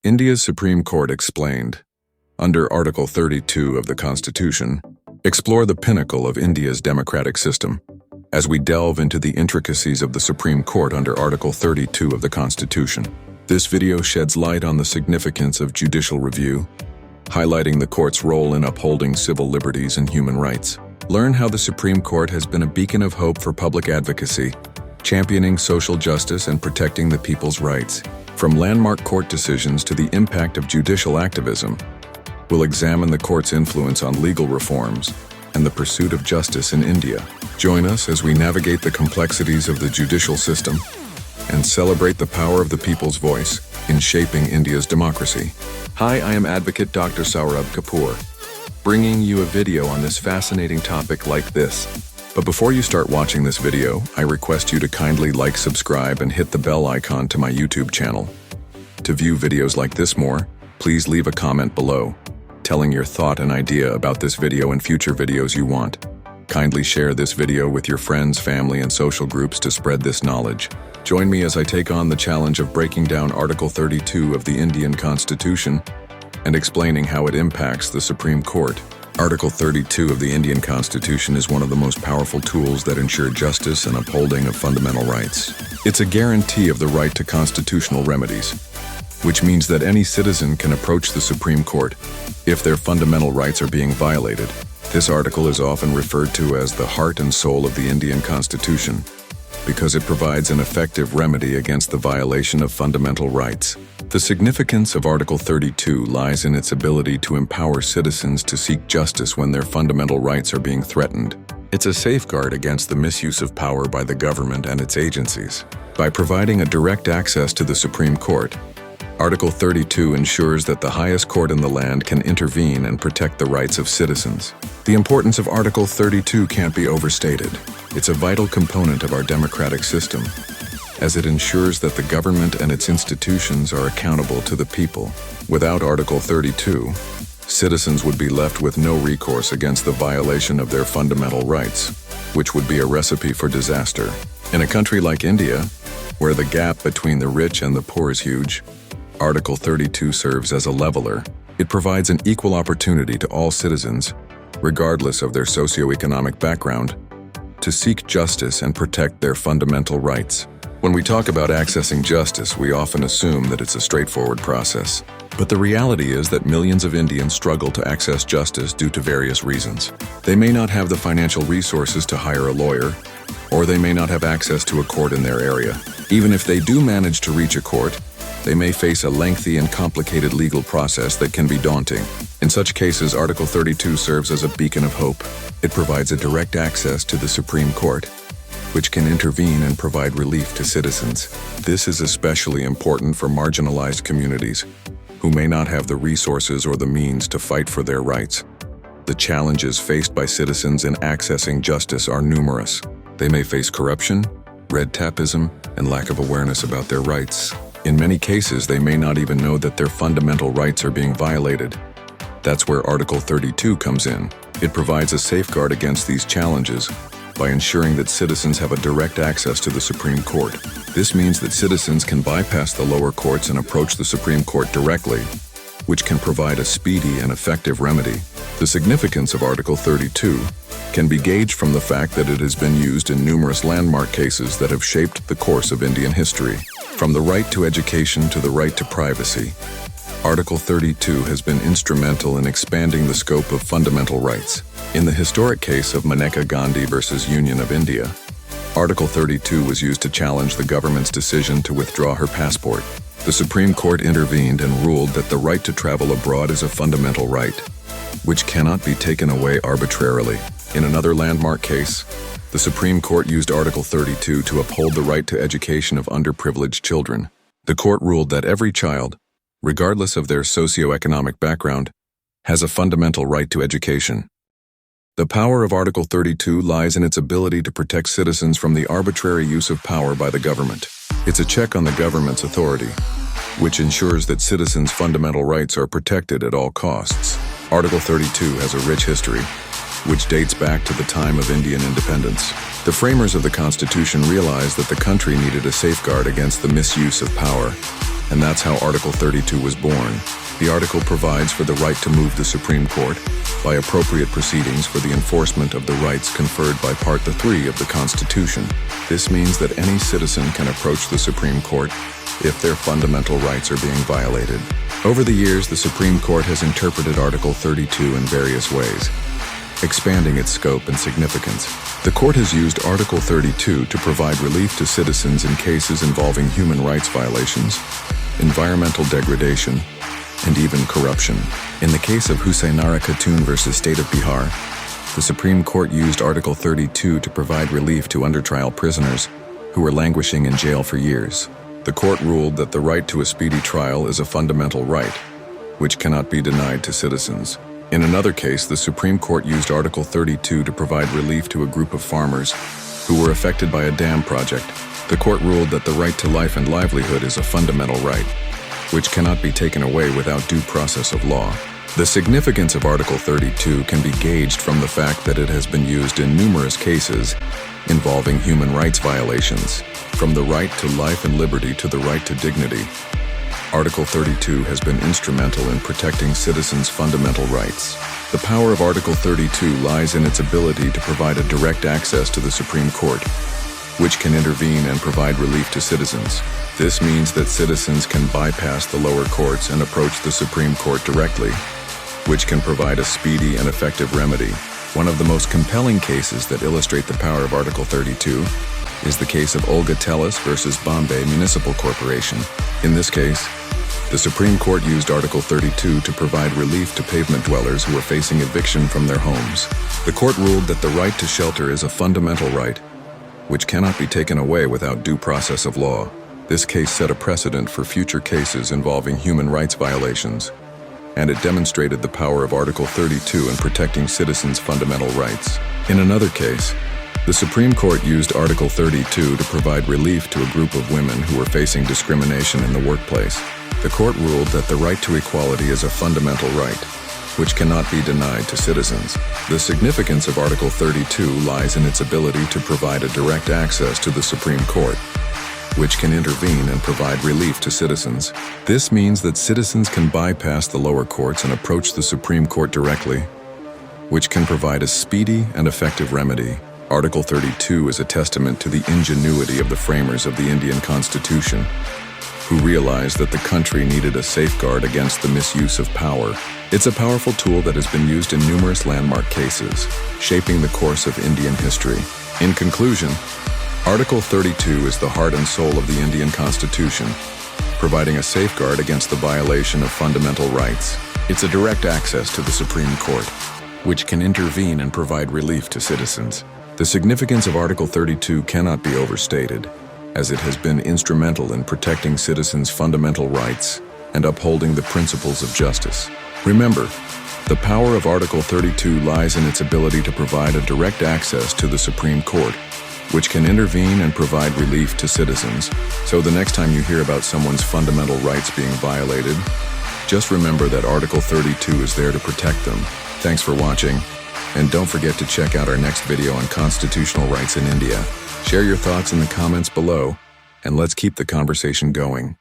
India's Supreme Court explained, under Article 32 of the Constitution, explore the pinnacle of India's democratic system. As we delve into the intricacies of the Supreme Court under Article 32 of the Constitution, this video sheds light on the significance of judicial review, highlighting the court's role in upholding civil liberties and human rights. Learn how the Supreme Court has been a beacon of hope for public advocacy, championing social justice and protecting the people's rights. From landmark court decisions to the impact of judicial activism, we'll examine the court's influence on legal reforms and the pursuit of justice in India. Join us as we navigate the complexities of the judicial system and celebrate the power of the people's voice in shaping India's democracy. Hi, I am Advocate Dr. Saurabh Kapoor, bringing you a video on this fascinating topic like this. But before you start watching this video, I request you to kindly like, subscribe, and hit the bell icon to my YouTube channel. To view videos like this more, please leave a comment below, telling your thought and idea about this video and future videos you want. Kindly share this video with your friends, family, and social groups to spread this knowledge. Join me as I take on the challenge of breaking down Article 32 of the Indian Constitution and explaining how it impacts the Supreme Court. Article 32 of the Indian Constitution is one of the most powerful tools that ensure justice and upholding of fundamental rights. It's a guarantee of the right to constitutional remedies, which means that any citizen can approach the Supreme Court if their fundamental rights are being violated. This article is often referred to as the heart and soul of the Indian Constitution because it provides an effective remedy against the violation of fundamental rights. The significance of Article 32 lies in its ability to empower citizens to seek justice when their fundamental rights are being threatened. It's a safeguard against the misuse of power by the government and its agencies. By providing a direct access to the Supreme Court, Article 32 ensures that the highest court in the land can intervene and protect the rights of citizens. The importance of Article 32 can't be overstated. It's a vital component of our democratic system, as it ensures that the government and its institutions are accountable to the people. Without Article 32, citizens would be left with no recourse against the violation of their fundamental rights, which would be a recipe for disaster. In a country like India, where the gap between the rich and the poor is huge, Article 32 serves as a leveler. It provides an equal opportunity to all citizens, regardless of their socioeconomic background, to seek justice and protect their fundamental rights. When we talk about accessing justice, we often assume that it's a straightforward process. But the reality is that millions of Indians struggle to access justice due to various reasons. They may not have the financial resources to hire a lawyer, or they may not have access to a court in their area. Even if they do manage to reach a court, they may face a lengthy and complicated legal process that can be daunting. In such cases, Article 32 serves as a beacon of hope. It provides a direct access to the Supreme Court, which can intervene and provide relief to citizens. This is especially important for marginalized communities who may not have the resources or the means to fight for their rights. The challenges faced by citizens in accessing justice are numerous. They may face corruption, red tapeism, and lack of awareness about their rights. In many cases, they may not even know that their fundamental rights are being violated. That's where Article 32 comes in. It provides a safeguard against these challenges by ensuring that citizens have a direct access to the Supreme Court. This means that citizens can bypass the lower courts and approach the Supreme Court directly, which can provide a speedy and effective remedy. The significance of Article 32 can be gauged from the fact that it has been used in numerous landmark cases that have shaped the course of Indian history. From the right to education to the right to privacy, Article 32 has been instrumental in expanding the scope of fundamental rights. In the historic case of Maneka Gandhi versus Union of India, Article 32 was used to challenge the government's decision to withdraw her passport. The Supreme Court intervened and ruled that the right to travel abroad is a fundamental right, which cannot be taken away arbitrarily. In another landmark case, the Supreme Court used Article 32 to uphold the right to education of underprivileged children. The court ruled that every child, regardless of their socioeconomic background, has a fundamental right to education. The power of Article 32 lies in its ability to protect citizens from the arbitrary use of power by the government. It's a check on the government's authority, which ensures that citizens' fundamental rights are protected at all costs. Article 32 has a rich history, which dates back to the time of Indian independence. The framers of the Constitution realized that the country needed a safeguard against the misuse of power And that's how Article 32 was born. The article provides for the right to move the Supreme Court by appropriate proceedings for the enforcement of the rights conferred by Part 3 of the Constitution. This means that any citizen can approach the Supreme Court if their fundamental rights are being violated. Over the years, the Supreme Court has interpreted Article 32 in various ways, expanding its scope and significance. The court has used Article 32 to provide relief to citizens in cases involving human rights violations, environmental degradation, and even corruption. In the case of Husainara Khatun versus State of Bihar, the Supreme Court used Article 32 to provide relief to under-trial prisoners who were languishing in jail for years. The court ruled that the right to a speedy trial is a fundamental right, which cannot be denied to citizens. In another case, the Supreme Court used Article 32 to provide relief to a group of farmers who were affected by a dam project. The court ruled that the right to life and livelihood is a fundamental right, which cannot be taken away without due process of law. The significance of Article 32 can be gauged from the fact that it has been used in numerous cases involving human rights violations, from the right to life and liberty to the right to dignity. Article 32 has been instrumental in protecting citizens' fundamental rights. The power of Article 32 lies in its ability to provide a direct access to the Supreme Court, which can intervene and provide relief to citizens. This means that citizens can bypass the lower courts and approach the Supreme Court directly, which can provide a speedy and effective remedy. One of the most compelling cases that illustrate the power of Article 32 is the case of Olga Tellis versus Bombay Municipal Corporation. In this case, the Supreme Court used Article 32 to provide relief to pavement dwellers who were facing eviction from their homes. The court ruled that the right to shelter is a fundamental right, which cannot be taken away without due process of law. This case set a precedent for future cases involving human rights violations, and it demonstrated the power of Article 32 in protecting citizens' fundamental rights. In another case, the Supreme Court used Article 32 to provide relief to a group of women who were facing discrimination in the workplace. The court ruled that the right to equality is a fundamental right, which cannot be denied to citizens. The significance of Article 32 lies in its ability to provide a direct access to the Supreme Court, which can intervene and provide relief to citizens. This means that citizens can bypass the lower courts and approach the Supreme Court directly, which can provide a speedy and effective remedy. Article 32 is a testament to the ingenuity of the framers of the Indian Constitution, who realized that the country needed a safeguard against the misuse of power. It's a powerful tool that has been used in numerous landmark cases, shaping the course of Indian history. In conclusion, Article 32 is the heart and soul of the Indian Constitution, providing a safeguard against the violation of fundamental rights. It's a direct access to the Supreme Court, which can intervene and provide relief to citizens. The significance of Article 32 cannot be overstated, as it has been instrumental in protecting citizens' fundamental rights and upholding the principles of justice. Remember, the power of Article 32 lies in its ability to provide a direct access to the Supreme Court, which can intervene and provide relief to citizens. So the next time you hear about someone's fundamental rights being violated, just remember that Article 32 is there to protect them. Thanks for watching, and don't forget to check out our next video on constitutional rights in India. Share your thoughts in the comments below, and let's keep the conversation going.